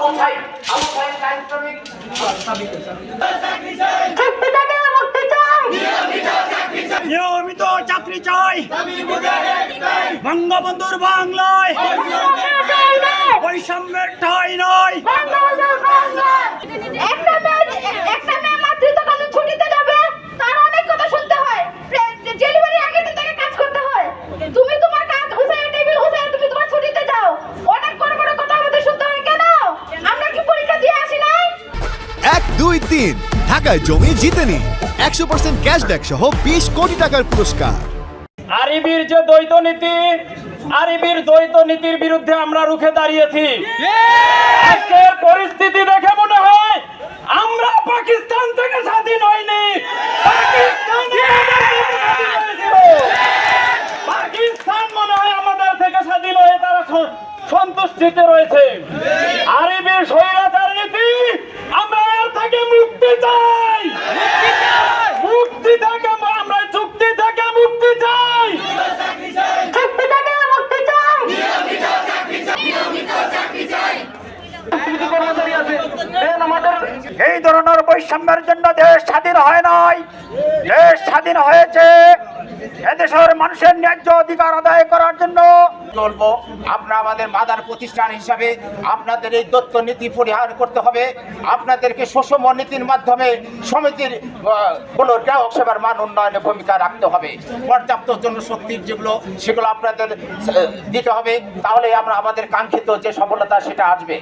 Abu Saeed time শ্রমিক নিয়মিত চাকরি চাই বঙ্গবন্ধুর বাংলায় বৈষম্যের ঠাঁই নয়। একটা মেয়ে মাতৃত্বকালীন ছুটিতে যাবে, তার অনেক কথা শুনতে হয়, ডেলিভারির আগে থেকে কাজ করতে হয়। তুমি তোমার কাজ হুসাইন টেবিল হুসাইন, তুমি তোমার ছুটিতে যাও, অনেক বড় বড় কথা আমাদের শুনতে হয়। কেন আমরা কি পরীক্ষা দিয়ে আসি নাই? 1, 2, 3 ঢাকায় জমি জিতে নিন 100% ক্যাশব্যাক সহ 20 কোটি টাকার পুরস্কার। আরিবির যে দ্বৈত নীতি, আরিবির দ্বৈত নীতির বিরুদ্ধে আমরা রুখে দাঁড়িয়েছি। আজকের পরিস্থিতি দেখে মনে হয় আমরা পাকিস্তান থেকে স্বাধীন হইনি, পাকিস্তান মনে হয় আমাদের থেকে স্বাধীন হয়ে তারা সন্তুষ্টিতে রয়েছে। আরিবির স্বৈরাচার নীতি, আমরা এর থেকে মুক্তি চাই, মুক্তি থেকে আমরা চুক্তি থেকে মুক্তি চাই। এই ধরনের বৈষম্যের জন্য দেশ স্বাধীন হয় নাই, দেশ স্বাধীন হয়েছে এদেশের মানুষের ন্যায্য অধিকার আদায় করার জন্য। বলবো আপনারা আমাদের মাদার প্রতিষ্ঠান হিসাবে আপনাদের এই দত্ত নীতি পরিহার করতে হবে। আপনাদেরকে সুষম নীতির মাধ্যমে সমিতির গ্রাহক সেবার মান উন্নয়নে ভূমিকা রাখতে হবে। পর্যাপ্ত জনশক্তির সেগুলো আপনাদের দিতে হবে, তাহলে আমরা আমাদের কাঙ্ক্ষিত যে সফলতা সেটা আসবে।